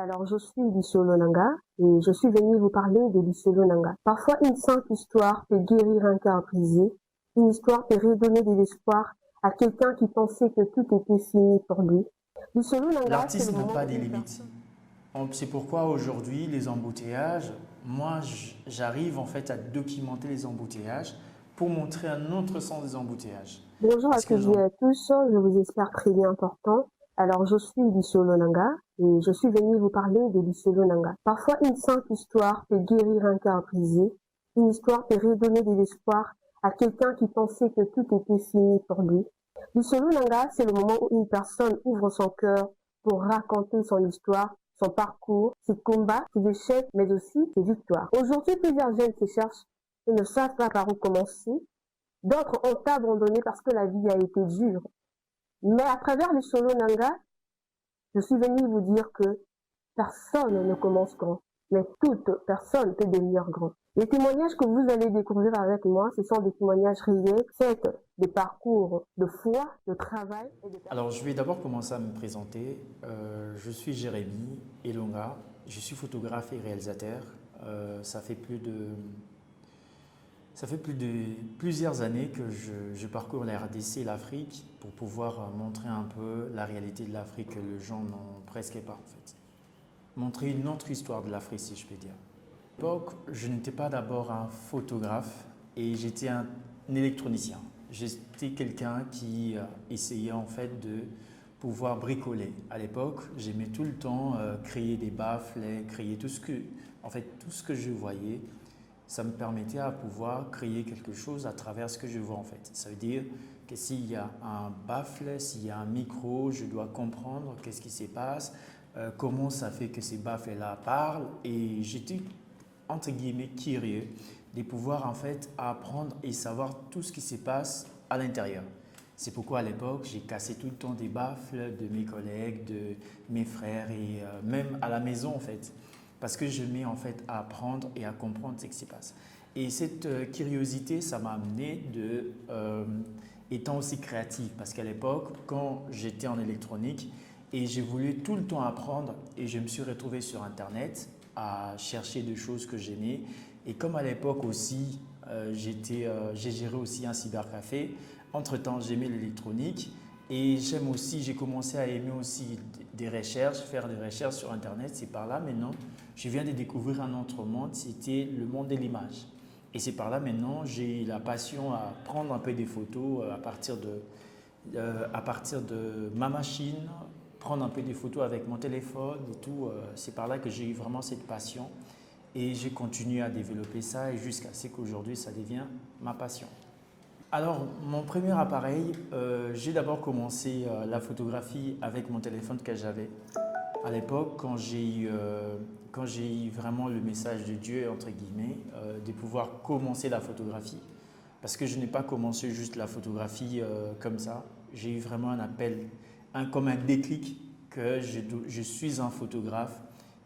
Alors, je suis Bissolo Nanga et je suis venue vous parler de Bissolo Nanga. Parfois, une simple histoire peut guérir un cœur brisé. Une histoire peut redonner de l'espoir à quelqu'un qui pensait que tout était fini pour lui. Bissolo Nanga, c'est le L'artiste n'a moment pas où des une limites. personne... C'est pourquoi aujourd'hui, les embouteillages, moi, j'arrive en fait à documenter les embouteillages pour montrer un autre sens des embouteillages. Bonjour à Parce que toutes et à tous, je vous espère très bien portant. Alors, je suis Bissolo Nanga et je suis venue vous parler de Bissolo Nanga. Parfois, une simple histoire peut guérir un cœur brisé. Une histoire peut redonner de l'espoir à quelqu'un qui pensait que tout était fini pour lui. Bissolo Nanga, c'est le moment où une personne ouvre son cœur pour raconter son histoire, son parcours, ses combats, ses échecs, mais aussi ses victoires. Aujourd'hui, plusieurs jeunes se cherchent et ne savent pas par où commencer. D'autres ont abandonné parce que la vie a été dure. Mais à travers les solo Nanga, je suis venue vous dire que personne ne commence grand, mais toute personne peut devenir grand. Les témoignages que vous allez découvrir avec moi, ce sont des témoignages réels, faits des parcours de foi, de travail et de Alors, je vais d'abord commencer à me présenter. Je suis Jérémy Elonga. Je suis photographe et réalisateur. Ça fait plusieurs années que je parcours la RDC et l'Afrique pour pouvoir montrer un peu la réalité de l'Afrique que les gens n'ont presque pas en fait. Montrer une autre histoire de l'Afrique si je peux dire. À l'époque, je n'étais pas d'abord un photographe et j'étais un électronicien. J'étais quelqu'un qui essayait en fait de pouvoir bricoler. À l'époque, j'aimais tout le temps créer des baffles, créer tout ce que je voyais. Ça me permettait à pouvoir créer quelque chose à travers ce que je vois en fait. Ça veut dire que s'il y a un baffle, s'il y a un micro, je dois comprendre qu'est-ce qui se passe, comment ça fait que ces baffles-là parlent. Et j'étais entre guillemets curieux de pouvoir en fait apprendre et savoir tout ce qui se passe à l'intérieur. C'est pourquoi à l'époque, j'ai cassé tout le temps des baffles de mes collègues, de mes frères et même à la maison en fait. Parce que je mets en fait à apprendre et à comprendre ce qui se passe. Et cette curiosité, ça m'a amené étant aussi créatif. Parce qu'à l'époque, quand j'étais en électronique et j'ai voulu tout le temps apprendre et je me suis retrouvé sur Internet à chercher des choses que j'aimais. Et comme à l'époque aussi, j'ai géré aussi un cybercafé. Entre-temps, j'aimais l'électronique et j'ai commencé à aimer aussi des recherches, faire des recherches sur Internet. C'est par là maintenant, je viens de découvrir un autre monde, c'était le monde de l'image. Et c'est par là maintenant, j'ai la passion à prendre un peu des photos à partir de ma machine, prendre un peu des photos avec mon téléphone et tout. C'est par là que j'ai eu vraiment cette passion et j'ai continué à développer ça et jusqu'à ce qu'aujourd'hui, ça devient ma passion. Alors, mon premier appareil, j'ai d'abord commencé la photographie avec mon téléphone que j'avais. À l'époque, quand j'ai eu vraiment le message de Dieu, entre guillemets, de pouvoir commencer la photographie. Parce que je n'ai pas commencé juste la photographie comme ça. J'ai eu vraiment un appel, comme un déclic que je suis un photographe.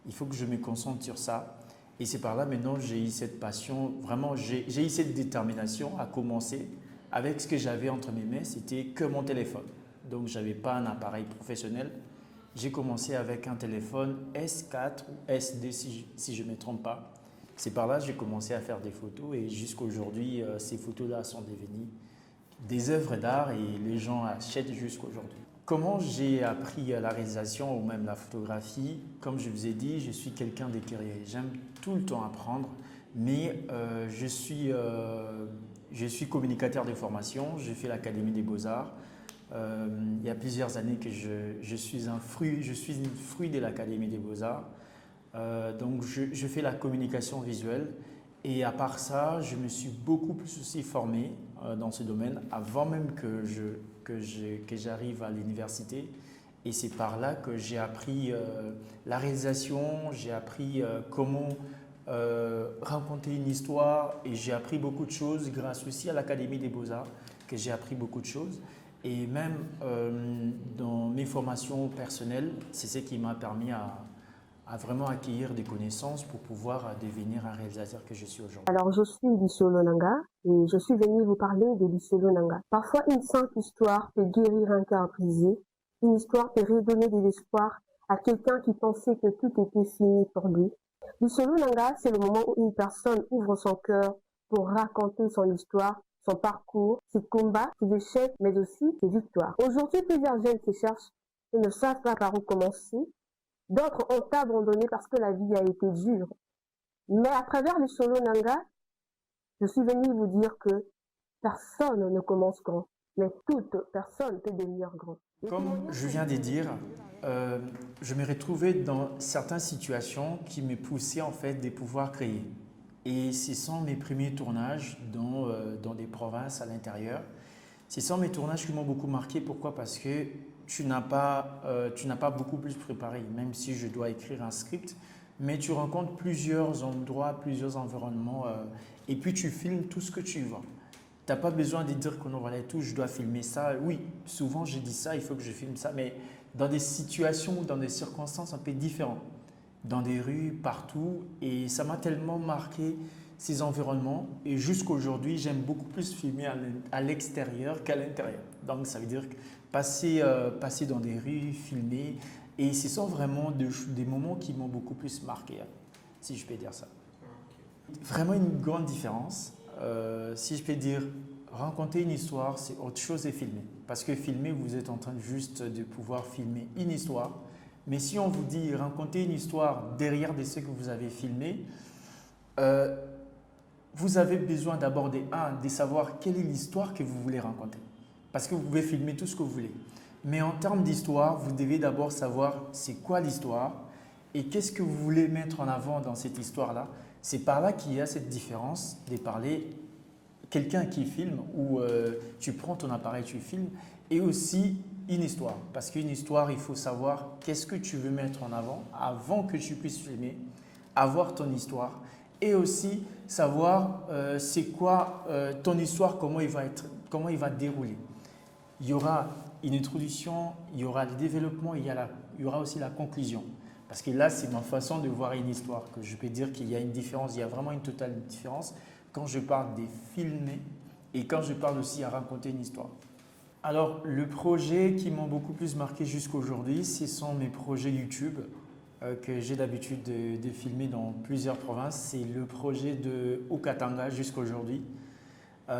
Il faut que je me concentre sur ça. Et c'est par là maintenant j'ai eu cette passion, vraiment j'ai eu cette détermination à commencer avec ce que j'avais entre mes mains, c'était que mon téléphone. Donc je n'avais pas un appareil professionnel. J'ai commencé avec un téléphone S4 ou SD si je ne me trompe pas. C'est par là que j'ai commencé à faire des photos et jusqu'à aujourd'hui, ces photos-là sont devenues des œuvres d'art et les gens achètent jusqu'à aujourd'hui. Comment j'ai appris la réalisation ou même la photographie? Comme je vous ai dit, je suis quelqu'un de curieux. J'aime tout le temps apprendre, mais je suis communicateur de formation. J'ai fait l'Académie des Beaux-Arts. Il y a plusieurs années que je suis un fruit de l'Académie des Beaux-Arts. Donc, je fais la communication visuelle et à part ça, je me suis beaucoup plus aussi formé dans ce domaine avant même que j'arrive à l'université. Et c'est par là que j'ai appris la réalisation, j'ai appris comment raconter une histoire et j'ai appris beaucoup de choses grâce aussi à l'Académie des Beaux-Arts que j'ai appris beaucoup de choses. Et même dans mes formations personnelles, c'est ce qui m'a permis à vraiment acquérir des connaissances pour pouvoir devenir un réalisateur que je suis aujourd'hui. Alors, je suis Bissolo Nanga et je suis venue vous parler de Bissolo Nanga. Parfois, une simple histoire peut guérir un cœur brisé. Une histoire peut redonner de l'espoir à quelqu'un qui pensait que tout était fini pour lui. L'Isolo Nanga, c'est le moment où une personne ouvre son cœur pour raconter son histoire, son parcours, ses combats, ses échecs, mais aussi ses victoires. Aujourd'hui, plusieurs jeunes se cherchent et ne savent pas par où commencer. D'autres ont abandonné parce que la vie a été dure. Mais à travers l'Isolo Nanga, je suis venue vous dire que personne ne commence grand, mais toute personne peut devenir grand. Comme je viens de dire, je me retrouvais dans certaines situations qui me poussaient en fait de pouvoir créer. Et ce sont mes premiers tournages dans des provinces à l'intérieur. Ce sont mes tournages qui m'ont beaucoup marqué. Pourquoi? Parce que tu n'as pas beaucoup plus préparé, même si je dois écrire un script. Mais tu rencontres plusieurs endroits, plusieurs environnements et puis tu filmes tout ce que tu vois. Tu n'as pas besoin de dire que non, voilà et tout, je dois filmer ça. Oui, souvent je dis ça, il faut que je filme ça, mais dans des situations, dans des circonstances un peu différentes, dans des rues, partout. Et ça m'a tellement marqué ces environnements. Et jusqu'aujourd'hui, j'aime beaucoup plus filmer à l'extérieur qu'à l'intérieur. Donc ça veut dire que passer dans des rues, filmer. Et ce sont vraiment des moments qui m'ont beaucoup plus marqué, si je peux dire ça. Vraiment une grande différence. Si je peux dire, raconter une histoire, c'est autre chose que filmer. Parce que filmer, vous êtes en train juste de pouvoir filmer une histoire. Mais si on vous dit raconter une histoire derrière de ce que vous avez filmé, vous avez besoin d'abord de savoir quelle est l'histoire que vous voulez raconter. Parce que vous pouvez filmer tout ce que vous voulez. Mais en termes d'histoire, vous devez d'abord savoir c'est quoi l'histoire et qu'est-ce que vous voulez mettre en avant dans cette histoire-là. C'est par là qu'il y a cette différence de parler quelqu'un qui filme ou tu prends ton appareil, tu filmes et aussi une histoire. Parce qu'une histoire, il faut savoir qu'est-ce que tu veux mettre en avant que tu puisses filmer, avoir ton histoire et aussi savoir c'est quoi ton histoire, comment il va dérouler. Il y aura une introduction, il y aura le développement, il y aura aussi la conclusion. Parce que là, c'est ma façon de voir une histoire, que je peux dire qu'il y a une différence, il y a vraiment une totale différence quand je parle de filmer et quand je parle aussi à raconter une histoire. Alors, le projet qui m'ont beaucoup plus marqué jusqu'à aujourd'hui, ce sont mes projets YouTube que j'ai l'habitude de filmer dans plusieurs provinces. C'est le projet de Haut-Katanga jusqu'à aujourd'hui.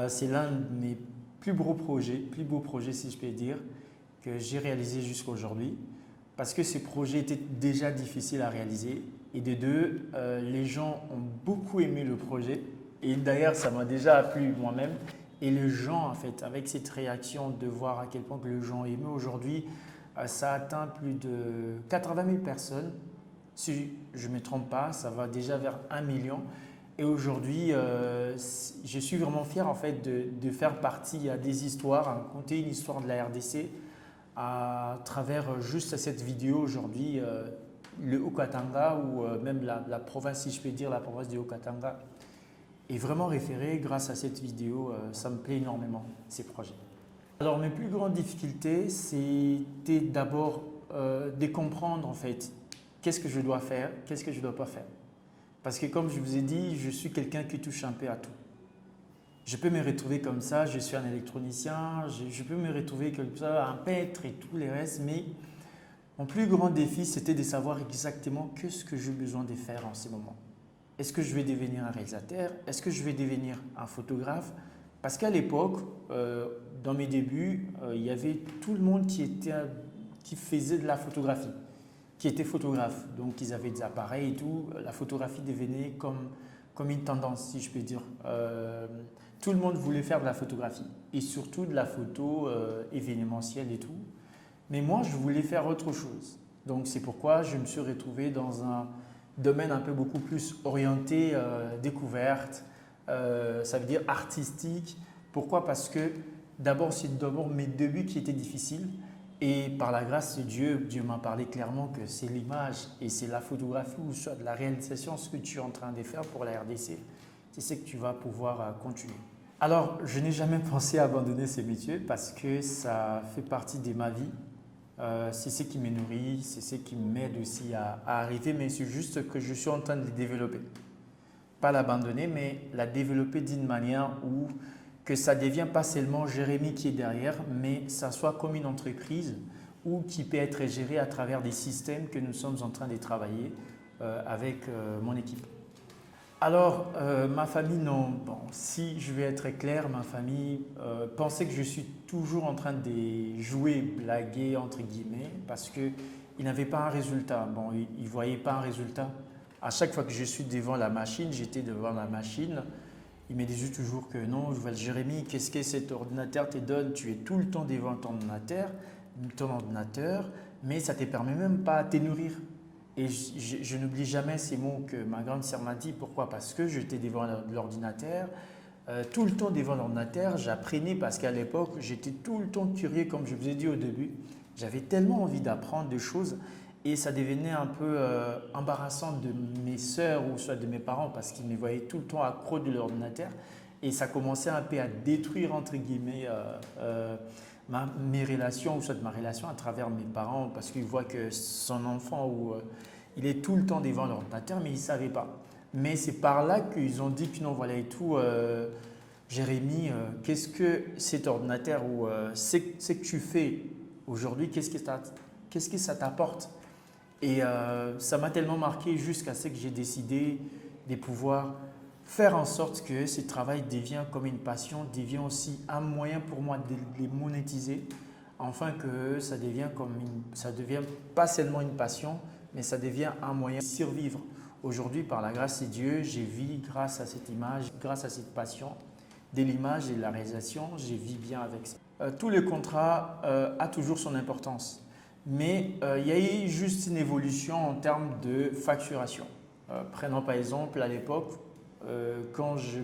C'est l'un de mes plus beaux projets si je peux dire, que j'ai réalisé jusqu'à aujourd'hui. Parce que ce projet était déjà difficile à réaliser. Et de deux, les gens ont beaucoup aimé le projet. Et d'ailleurs, ça m'a déjà plu moi-même. Et les gens, en fait, avec cette réaction de voir à quel point que les gens aiment aujourd'hui, ça atteint plus de 80 000 personnes. Si je ne me trompe pas, ça va déjà vers 1 million. Et aujourd'hui, je suis vraiment fier en fait de faire partie à des histoires, à raconter une histoire de la RDC à travers juste cette vidéo aujourd'hui, le Haut-Katanga ou même la province, si je peux dire, la province du Haut-Katanga est vraiment référée grâce à cette vidéo. Ça me plaît énormément, ces projets. Alors, mes plus grandes difficultés, c'était d'abord de comprendre en fait qu'est-ce que je dois faire, qu'est-ce que je ne dois pas faire. Parce que comme je vous ai dit, je suis quelqu'un qui touche un peu à tout. Je peux me retrouver comme ça, je suis un électronicien, je peux me retrouver comme ça, un peintre et tout le reste, mais mon plus grand défi, c'était de savoir exactement qu'est-ce que j'ai besoin de faire en ce moment. Est-ce que je vais devenir un réalisateur? Est-ce que je vais devenir un photographe? Parce qu'à l'époque, dans mes débuts, il y avait tout le monde qui faisait de la photographie, qui était photographe. Donc, ils avaient des appareils et tout. La photographie devenait comme une tendance, si je peux dire. Tout le monde voulait faire de la photographie et surtout de la photo événementielle et tout. Mais moi, je voulais faire autre chose. Donc, c'est pourquoi je me suis retrouvé dans un domaine un peu beaucoup plus orienté découverte, ça veut dire artistique. Pourquoi? Parce que d'abord, c'est d'abord mes débuts qui étaient difficiles. Et par la grâce de Dieu, Dieu m'a parlé clairement que c'est l'image et c'est la photographie ou soit de la réalisation, ce que tu es en train de faire pour la RDC. C'est ce que tu vas pouvoir continuer. Alors, je n'ai jamais pensé à abandonner ce métier parce que ça fait partie de ma vie. C'est ce qui me nourrit, c'est ce qui m'aide aussi à arriver, mais c'est juste que je suis en train de le développer. Pas l'abandonner, mais la développer d'une manière où que ça ne devient pas seulement Jérémy qui est derrière, mais ça soit comme une entreprise ou qui peut être géré à travers des systèmes que nous sommes en train de travailler avec mon équipe. Alors, ma famille, non. Bon, si je vais être clair, ma famille pensait que je suis toujours en train de jouer, blaguer, entre guillemets, parce qu'ils n'avaient pas un résultat. Bon, ils ne voyaient pas un résultat. À chaque fois que je suis devant la machine, j'étais devant la machine, ils me disaient toujours que non, Jérémy, qu'est-ce que cet ordinateur te donne? Tu es tout le temps devant ton ordinateur, mais ça ne te permet même pas de te nourrir. Et je n'oublie jamais ces mots que ma grande sœur m'a dit. Pourquoi? Parce que j'étais devant l'ordinateur, tout le temps devant l'ordinateur. J'apprenais parce qu'à l'époque, j'étais tout le temps curieux, comme je vous ai dit au début. J'avais tellement envie d'apprendre des choses et ça devenait un peu embarrassant de mes sœurs ou soit de mes parents parce qu'ils me voyaient tout le temps accro de l'ordinateur. Et ça commençait un peu à détruire, entre guillemets, mes relations ou soit ma relation à travers mes parents parce qu'ils voient que son enfant il est tout le temps devant l'ordinateur mais ils ne savaient pas. Mais c'est par là qu'ils ont dit que non, voilà et tout, Jérémy, qu'est-ce que cet ordinateur ou ce que tu fais aujourd'hui, qu'est-ce que ça t'apporte? Et ça m'a tellement marqué jusqu'à ce que j'ai décidé de pouvoir faire en sorte que ce travail devienne comme une passion, devient aussi un moyen pour moi de les monétiser, afin que ça devienne pas seulement une passion, mais ça devient un moyen de survivre. Aujourd'hui, par la grâce de Dieu, j'ai vis grâce à cette image, grâce à cette passion de l'image et de la réalisation, j'ai vis bien avec ça. Tout le contrat a toujours son importance, mais il y a eu juste une évolution en termes de facturation. Prenons par exemple à l'époque, quand je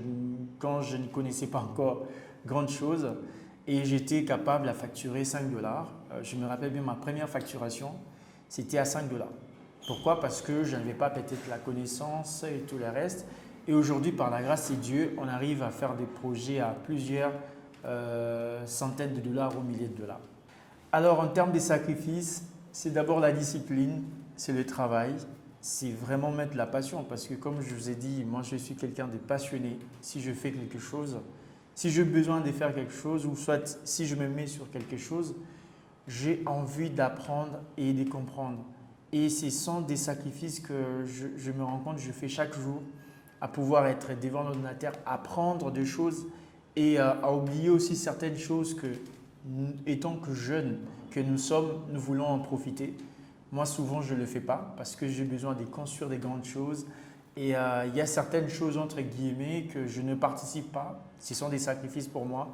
ne connaissais pas encore grande chose et j'étais capable à facturer 5 dollars. Je me rappelle bien ma première facturation, c'était à 5 dollars. Pourquoi? Parce que je n'avais pas peut-être la connaissance et tout le reste. Et aujourd'hui, par la grâce de Dieu, on arrive à faire des projets à plusieurs centaines de dollars ou milliers de dollars. Alors, en termes de sacrifices, c'est d'abord la discipline, c'est le travail. C'est vraiment mettre la passion parce que comme je vous ai dit, moi je suis quelqu'un de passionné. Si je fais quelque chose, si j'ai besoin de faire quelque chose ou soit si je me mets sur quelque chose, j'ai envie d'apprendre et de comprendre. Et ce sont des sacrifices que je me rends compte que je fais chaque jour à pouvoir être devant l'ordinateur, apprendre des choses et à oublier aussi certaines choses que, étant que jeunes que nous sommes, nous voulons en profiter. Moi, souvent, je ne le fais pas parce que j'ai besoin de construire des grandes choses. Et il y a certaines choses, entre guillemets, que je ne participe pas. Ce sont des sacrifices pour moi.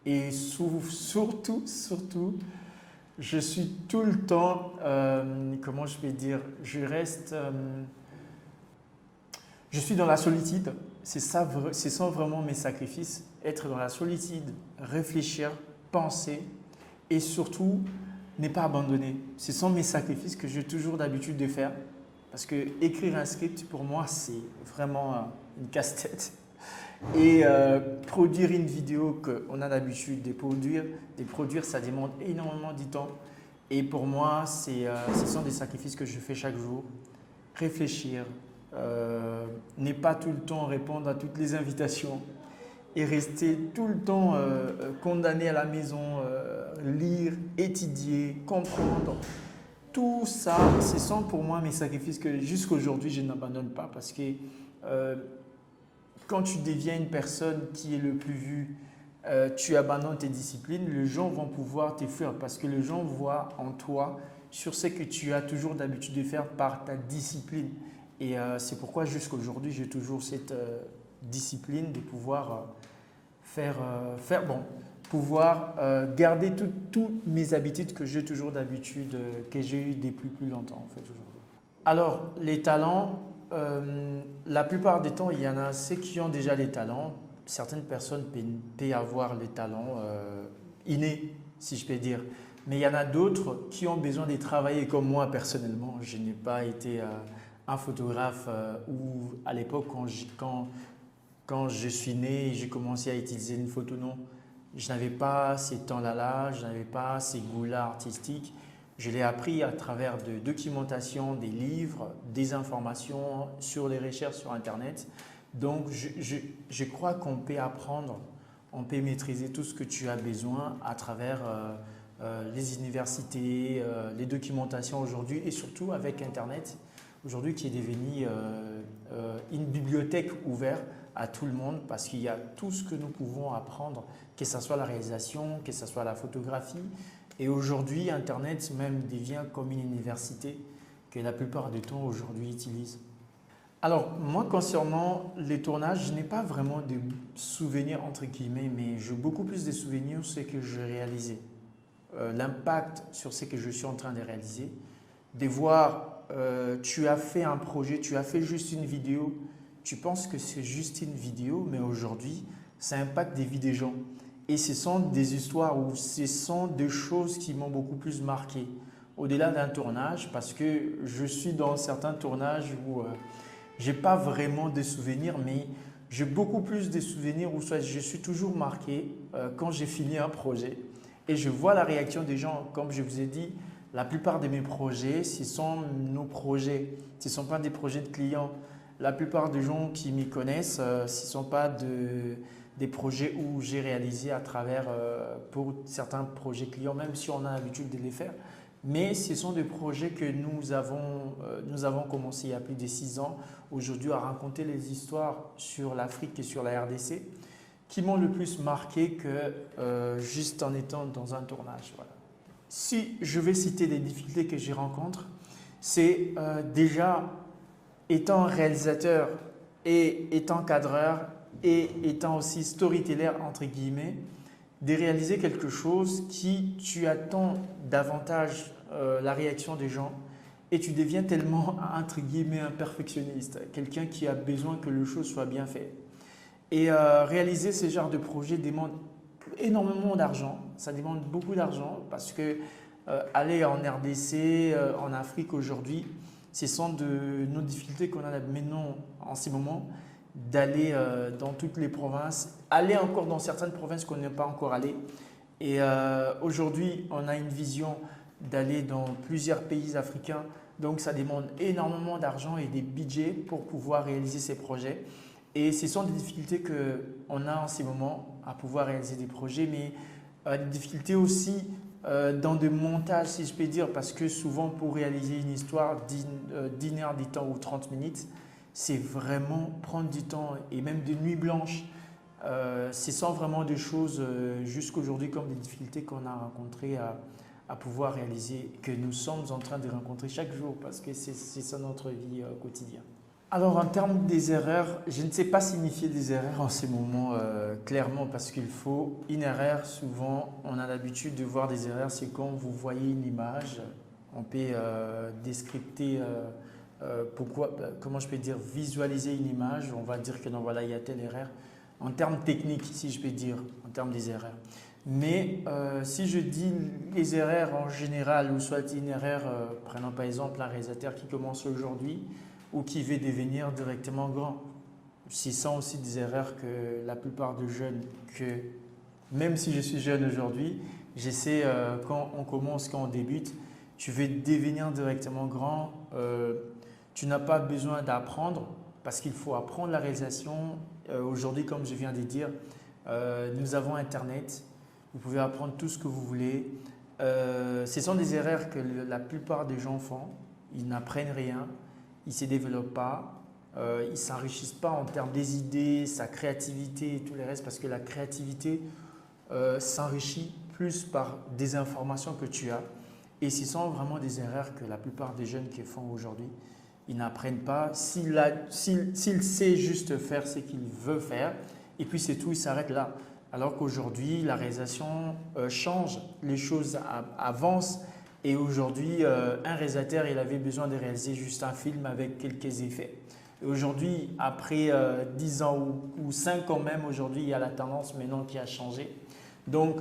Et surtout, je suis tout le temps, comment je vais dire, je suis dans la solitude. Ce sont vraiment mes sacrifices. Être dans la solitude, réfléchir, penser et surtout, ne pas abandonner. Ce sont mes sacrifices que j'ai toujours d'habitude de faire. Parce que écrire un script, pour moi, c'est vraiment une casse-tête. Et produire une vidéo qu'on a l'habitude de produire, ça demande énormément de temps. Et pour moi, ce sont des sacrifices que je fais chaque jour. Réfléchir, ne pas tout le temps répondre à toutes les invitations et rester tout le temps condamné à la maison, lire, étudier, comprendre. Tout ça, ce sont pour moi mes sacrifices que jusqu'à aujourd'hui je n'abandonne pas parce que quand tu deviens une personne qui est le plus vue, tu abandonnes tes disciplines, les gens vont pouvoir te fuir parce que les gens voient en toi sur ce que tu as toujours d'habitude de faire par ta discipline. Et c'est pourquoi jusqu'à aujourd'hui j'ai toujours cette discipline de pouvoir pouvoir garder toutes mes habitudes que j'ai toujours d'habitude, que j'ai eues depuis plus longtemps en fait aujourd'hui. Alors les talents, la plupart des temps il y en a ceux qui ont déjà les talents. Certaines personnes peuvent avoir les talents innés si je peux dire. Mais il y en a d'autres qui ont besoin de travailler comme moi personnellement. Je n'ai pas été un photographe ou à l'époque quand je suis né, j'ai commencé à utiliser une photo, non. Je n'avais pas ces temps-là, je n'avais pas ces goûts-là artistiques. Je l'ai appris à travers de documentation, des livres, des informations sur les recherches sur Internet. Donc, je crois qu'on peut apprendre, on peut maîtriser tout ce que tu as besoin à travers les universités, les documentations aujourd'hui et surtout avec Internet, aujourd'hui qui est devenu une bibliothèque ouverte à tout le monde parce qu'il y a tout ce que nous pouvons apprendre, que ce soit la réalisation, que ce soit la photographie. Et aujourd'hui, Internet même devient comme une université que la plupart du temps aujourd'hui utilisent. Alors, moi, concernant les tournages, je n'ai pas vraiment de souvenirs entre guillemets, mais j'ai beaucoup plus de souvenirs sur ce que je réalisais. L'impact sur ce que je suis en train de réaliser, de voir, tu as fait un projet, tu as fait juste une vidéo, tu penses que c'est juste une vidéo, mais aujourd'hui, ça impacte des vies des gens. Et ce sont des histoires ou ce sont des choses qui m'ont beaucoup plus marqué. Au-delà d'un tournage, parce que je suis dans certains tournages où je n'ai pas vraiment de souvenirs, mais j'ai beaucoup plus de souvenirs où soit je suis toujours marqué quand j'ai fini un projet. Et je vois la réaction des gens. Comme je vous ai dit, la plupart de mes projets, ce sont nos projets. Ce ne sont pas des projets de clients. La plupart des gens qui m'y connaissent, ce ne sont pas des projets où j'ai réalisé à travers, pour certains projets clients, même si on a l'habitude de les faire. Mais ce sont des projets que nous avons commencé il y a plus de 6 ans aujourd'hui à raconter les histoires sur l'Afrique et sur la RDC qui m'ont le plus marqué que juste en étant dans un tournage. Voilà. Si je vais citer les difficultés que je rencontre, c'est déjà étant réalisateur et étant cadreur et étant aussi storyteller entre guillemets, de réaliser quelque chose qui tu attends davantage la réaction des gens et tu deviens tellement entre guillemets un perfectionniste, quelqu'un qui a besoin que le chose soit bien fait. Et réaliser ce genre de projet demande énormément d'argent, ça demande beaucoup d'argent parce que aller en RDC, en Afrique aujourd'hui, ce sont de nos difficultés qu'on a maintenant en ces moments d'aller dans toutes les provinces, aller encore dans certaines provinces qu'on n'est pas encore allé. Et aujourd'hui, on a une vision d'aller dans plusieurs pays africains. Donc, ça demande énormément d'argent et des budgets pour pouvoir réaliser ces projets. Et ce sont des difficultés qu'on a en ces moments à pouvoir réaliser des projets, mais des difficultés aussi dans des montages, si je peux dire, parce que souvent, pour réaliser une histoire d'une heure du temps ou 30 minutes, c'est vraiment prendre du temps et même des nuits blanches. Ce sont vraiment des choses jusqu'aujourd'hui comme des difficultés qu'on a rencontrées à pouvoir réaliser, que nous sommes en train de rencontrer chaque jour parce que c'est ça notre vie quotidienne. Alors en termes des erreurs, je ne sais pas signifier des erreurs en ces moments clairement parce qu'il faut une erreur. Souvent, on a l'habitude de voir des erreurs, c'est quand vous voyez une image, on peut descripter comment je peux dire, visualiser une image, on va dire que non, voilà, il y a telle erreur. En termes techniques, si je peux dire, en termes des erreurs. Mais si je dis les erreurs en général, ou soit une erreur, prenons par exemple un réalisateur qui commence aujourd'hui ou qui veut devenir directement grand. Ce sont aussi des erreurs que la plupart des jeunes, que même si je suis jeune aujourd'hui, j'essaie quand on commence, quand on débute, tu veux devenir directement grand, tu n'as pas besoin d'apprendre parce qu'il faut apprendre la réalisation. Aujourd'hui, comme je viens de dire, nous avons Internet. Vous pouvez apprendre tout ce que vous voulez. Ce sont des erreurs que la plupart des gens font. Ils n'apprennent rien, ils ne se développent pas, ils ne s'enrichissent pas en termes des idées, sa créativité et tout le reste parce que la créativité s'enrichit plus par des informations que tu as. Et ce sont vraiment des erreurs que la plupart des jeunes qui font aujourd'hui. Ils n'apprennent pas. S'il sait juste faire ce qu'il veut faire, et puis c'est tout, il s'arrête là. Alors qu'aujourd'hui, la réalisation change, les choses avancent. Et aujourd'hui, un réalisateur, il avait besoin de réaliser juste un film avec quelques effets. Et aujourd'hui, après 10 ans ou 5 ans même, aujourd'hui, il y a la tendance maintenant qui a changé. Donc,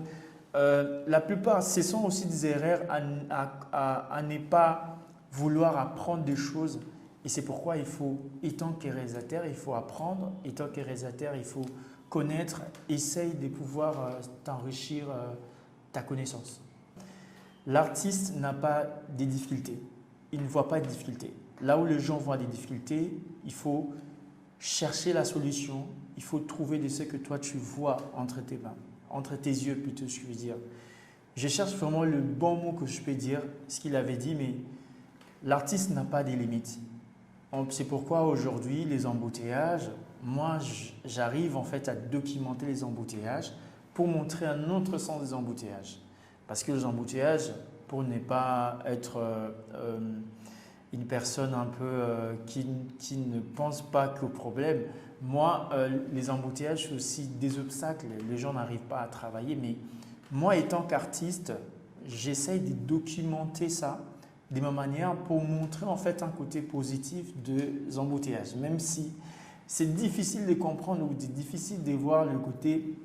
la plupart, ce sont aussi des erreurs à ne pas vouloir apprendre des choses. Et c'est pourquoi il faut, étant que réalisateur, il faut apprendre. Étant que réalisateur, il faut connaître, essaye de pouvoir t'enrichir ta connaissance. L'artiste n'a pas de difficultés. Il ne voit pas de difficultés. Là où les gens voient des difficultés, il faut chercher la solution. Il faut trouver de ce que toi tu vois entre tes mains, entre tes yeux plutôt, je veux dire. Je cherche vraiment le bon mot que je peux dire, ce qu'il avait dit, mais l'artiste n'a pas des limites. C'est pourquoi aujourd'hui, les embouteillages, moi, j'arrive en fait à documenter les embouteillages pour montrer un autre sens des embouteillages. Parce que les embouteillages, pour ne pas être une personne un peu qui ne pense pas qu'au problème, moi, les embouteillages, c'est aussi des obstacles. Les gens n'arrivent pas à travailler, mais moi, étant qu'artiste, j'essaye de documenter ça de ma manière pour montrer en fait un côté positif des embouteillages. Même si c'est difficile de comprendre ou difficile de voir le côté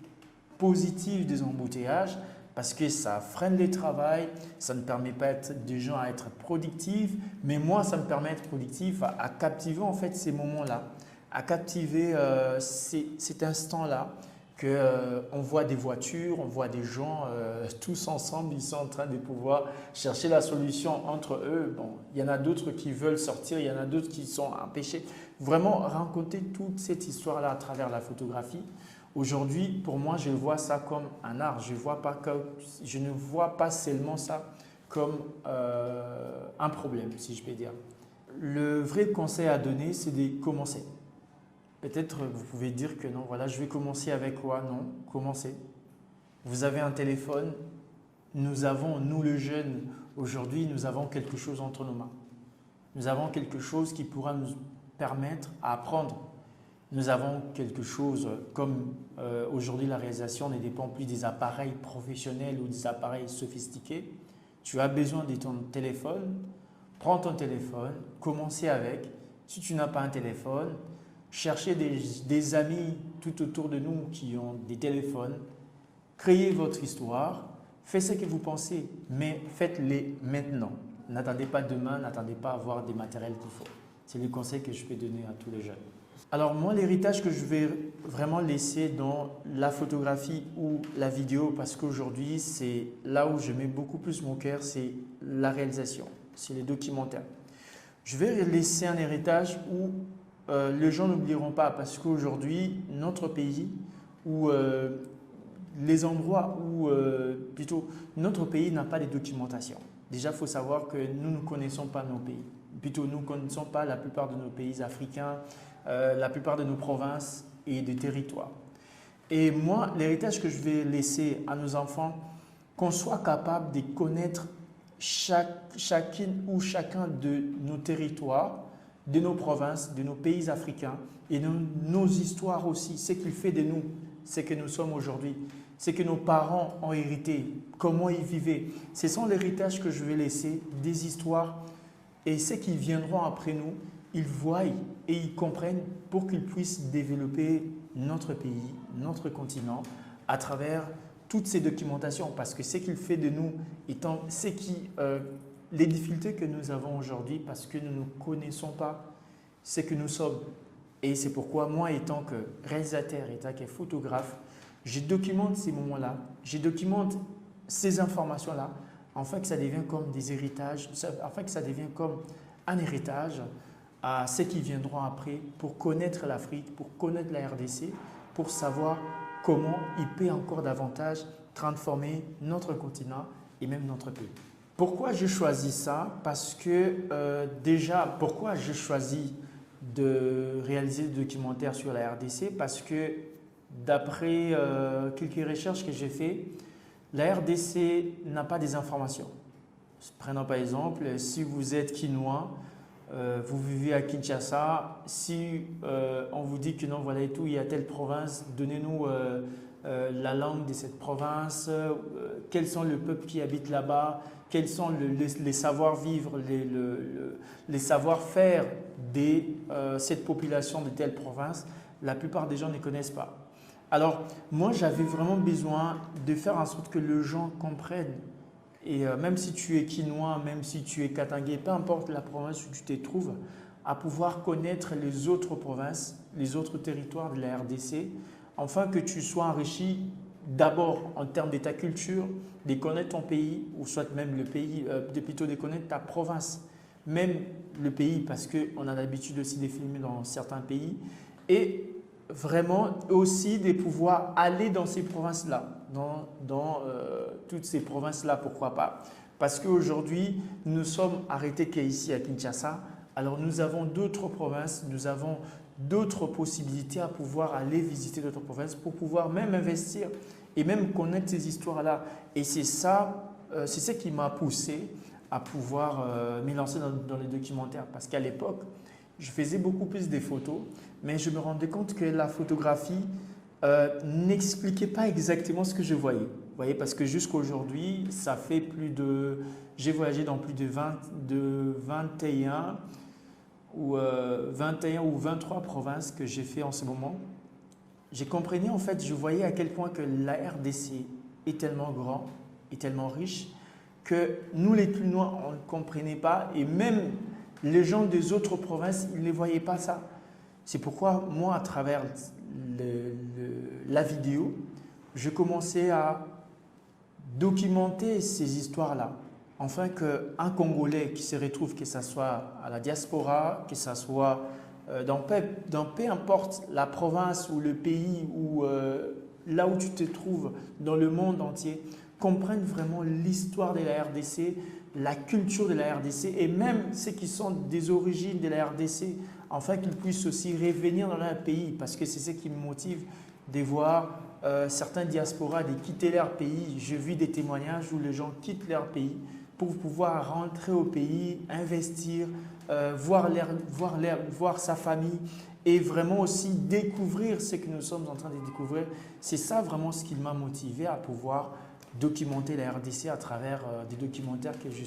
positif des embouteillages parce que ça freine le travail, ça ne permet pas des gens à être productifs, mais moi, ça me permet d'être productif, à captiver en fait ces moments-là, à captiver cet instant-là. On voit des voitures, on voit des gens tous ensemble, ils sont en train de pouvoir chercher la solution entre eux. Bon, il y en a d'autres qui veulent sortir, il y en a d'autres qui sont empêchés. Vraiment raconter toute cette histoire-là à travers la photographie. Aujourd'hui, pour moi, je vois ça comme un art. Je ne vois pas seulement ça comme un problème, si je peux dire. Le vrai conseil à donner, c'est de commencer. Peut-être vous pouvez dire que non, voilà, je vais commencer avec quoi? Non, commencez. Vous avez un téléphone, nous, les jeunes, aujourd'hui, nous avons quelque chose entre nos mains. Nous avons quelque chose qui pourra nous permettre d'apprendre. Nous avons quelque chose comme aujourd'hui la réalisation ne dépend plus des appareils professionnels ou des appareils sophistiqués. Tu as besoin de ton téléphone, prends ton téléphone, commencez avec. Si tu n'as pas un téléphone, cherchez des amis tout autour de nous qui ont des téléphones, créez votre histoire, faites ce que vous pensez, mais faites-les maintenant. N'attendez pas demain, n'attendez pas à avoir des matériels qu'il faut. C'est le conseil que je peux donner à tous les jeunes. Alors moi, l'héritage que je vais vraiment laisser dans la photographie ou la vidéo, parce qu'aujourd'hui, c'est là où je mets beaucoup plus mon cœur, c'est la réalisation, c'est les documentaires. Je vais laisser un héritage où les gens n'oublieront pas, parce qu'aujourd'hui, notre pays, ou les endroits où, plutôt, notre pays n'a pas de documentation. Déjà, il faut savoir que nous ne connaissons pas nos pays. Plutôt, nous ne connaissons pas la plupart de nos pays africains, la plupart de nos provinces et des territoires. Et moi, l'héritage que je vais laisser à nos enfants, qu'on soit capable de connaître chacune ou chacun de nos territoires, de nos provinces, de nos pays africains et de nos histoires aussi, ce qu'il fait de nous, ce que nous sommes aujourd'hui, ce que nos parents ont hérité, comment ils vivaient. Ce sont l'héritage que je vais laisser, des histoires, et ceux qui viendront après nous, ils voient et ils comprennent pour qu'ils puissent développer notre pays, notre continent à travers toutes ces documentations, parce que ce qu'il fait de nous étant les difficultés que nous avons aujourd'hui parce que nous ne connaissons pas ce que nous sommes. Et c'est pourquoi moi, étant que réalisateur, étant que photographe, je documente ces moments-là, je documente ces informations-là, afin que ça devienne comme des héritages, afin que ça devienne comme un héritage à ceux qui viendront après pour connaître l'Afrique, pour connaître la RDC, pour savoir comment il peut encore davantage transformer notre continent et même notre pays. Pourquoi j'ai choisi ça? Parce que déjà, pourquoi j'ai choisi de réaliser des documentaires sur la RDC? Parce que d'après quelques recherches que j'ai faites, la RDC n'a pas des informations. Prenons par exemple, si vous êtes quinois, vous vivez à Kinshasa, si on vous dit que non, voilà et tout, il y a telle province, donnez-nous la langue de cette province, quels sont les peuples qui habitent là-bas, quels sont les savoir-vivre, les savoir-faire de cette population de telle province, la plupart des gens ne connaissent pas. Alors, moi, j'avais vraiment besoin de faire en sorte que les gens comprennent. Et même si tu es quinois, même si tu es katangais, peu importe la province où tu te trouves, à pouvoir connaître les autres provinces, les autres territoires de la RDC, afin que tu sois enrichi d'abord en termes de ta culture, de connaître ton pays, ou soit même le pays, plutôt de connaître ta province, même le pays, parce qu'on a l'habitude aussi de filmer dans certains pays, et vraiment aussi de pouvoir aller dans ces provinces-là, dans toutes ces provinces-là, pourquoi pas? Parce qu'aujourd'hui, nous sommes arrêtés qu'ici à Kinshasa. Alors nous avons d'autres provinces, nous avons d'autres possibilités à pouvoir aller visiter d'autres provinces pour pouvoir même investir et même connaître ces histoires-là. Et c'est ça, c'est ce qui m'a poussé à pouvoir me lancer dans les documentaires. Parce qu'à l'époque, je faisais beaucoup plus des photos, mais je me rendais compte que la photographie n'expliquait pas exactement ce que je voyais. Vous voyez, parce que jusqu'à aujourd'hui, ça fait j'ai voyagé dans plus de 21 ou 23 provinces que j'ai fait en ce moment. J'ai compris en fait, je voyais à quel point que la RDC est tellement grand et tellement riche que nous les plus noirs, on ne comprenait pas et même les gens des autres provinces, ils ne voyaient pas ça. C'est pourquoi moi, à travers la vidéo, je commençais à documenter ces histoires-là. Enfin qu'un Congolais qui se retrouve, que ce soit à la diaspora, que ce soit dans peu importe la province ou le pays ou là où tu te trouves dans le monde entier, comprennent vraiment l'histoire de la RDC, la culture de la RDC et même ceux qui sont des origines de la RDC, afin qu'ils puissent aussi revenir dans leur pays parce que c'est ce qui me motive de voir certains diasporas de quitter leur pays. Je vis des témoignages où les gens quittent leur pays pour pouvoir rentrer au pays, investir, voir sa famille et vraiment aussi découvrir ce que nous sommes en train de découvrir. C'est ça vraiment ce qui m'a motivé à pouvoir documenter la RDC à travers des documentaires que je...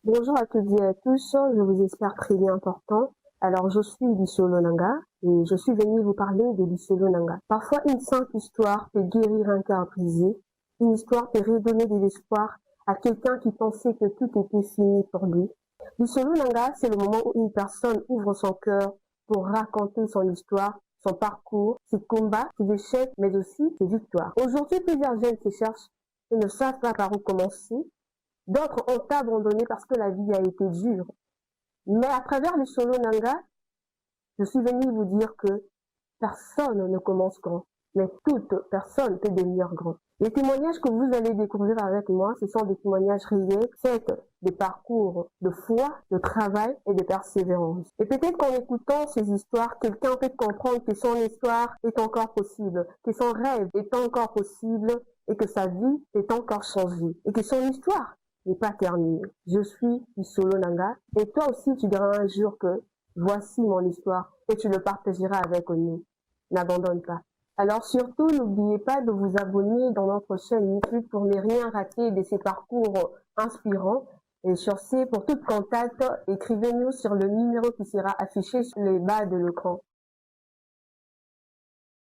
Bonjour à toutes et à tous, je vous espère très bien portant. Alors, je suis Lisolo Nanga et je suis venue vous parler de Lisolo Nanga. Parfois, une simple histoire peut guérir un cœur brisé. Une histoire peut redonner de l'espoir à quelqu'un qui pensait que tout était fini pour lui. Lisolo Nanga, c'est le moment où une personne ouvre son cœur pour raconter son histoire, son parcours, ses combats, ses échecs, mais aussi ses victoires. Aujourd'hui, plusieurs jeunes se cherchent et ne savent pas par où commencer. D'autres ont abandonné parce que la vie a été dure. Mais à travers Lisolo Nanga, je suis venue vous dire que personne ne commence grand, mais toute personne peut devenir grand. Les témoignages que vous allez découvrir avec moi, ce sont des témoignages réels, faits des parcours de foi, de travail et de persévérance. Et peut-être qu'en écoutant ces histoires, quelqu'un peut comprendre que son histoire est encore possible, que son rêve est encore possible et que sa vie est encore changée et que son histoire n'est pas terminée. Je suis Lisolo Nanga et toi aussi tu diras un jour que voici mon histoire et tu le partageras avec nous. N'abandonne pas. Alors surtout, n'oubliez pas de vous abonner dans notre chaîne YouTube pour ne rien rater de ces parcours inspirants. Et sur ce, pour tout contact, écrivez-nous sur le numéro qui sera affiché sur les bas de l'écran.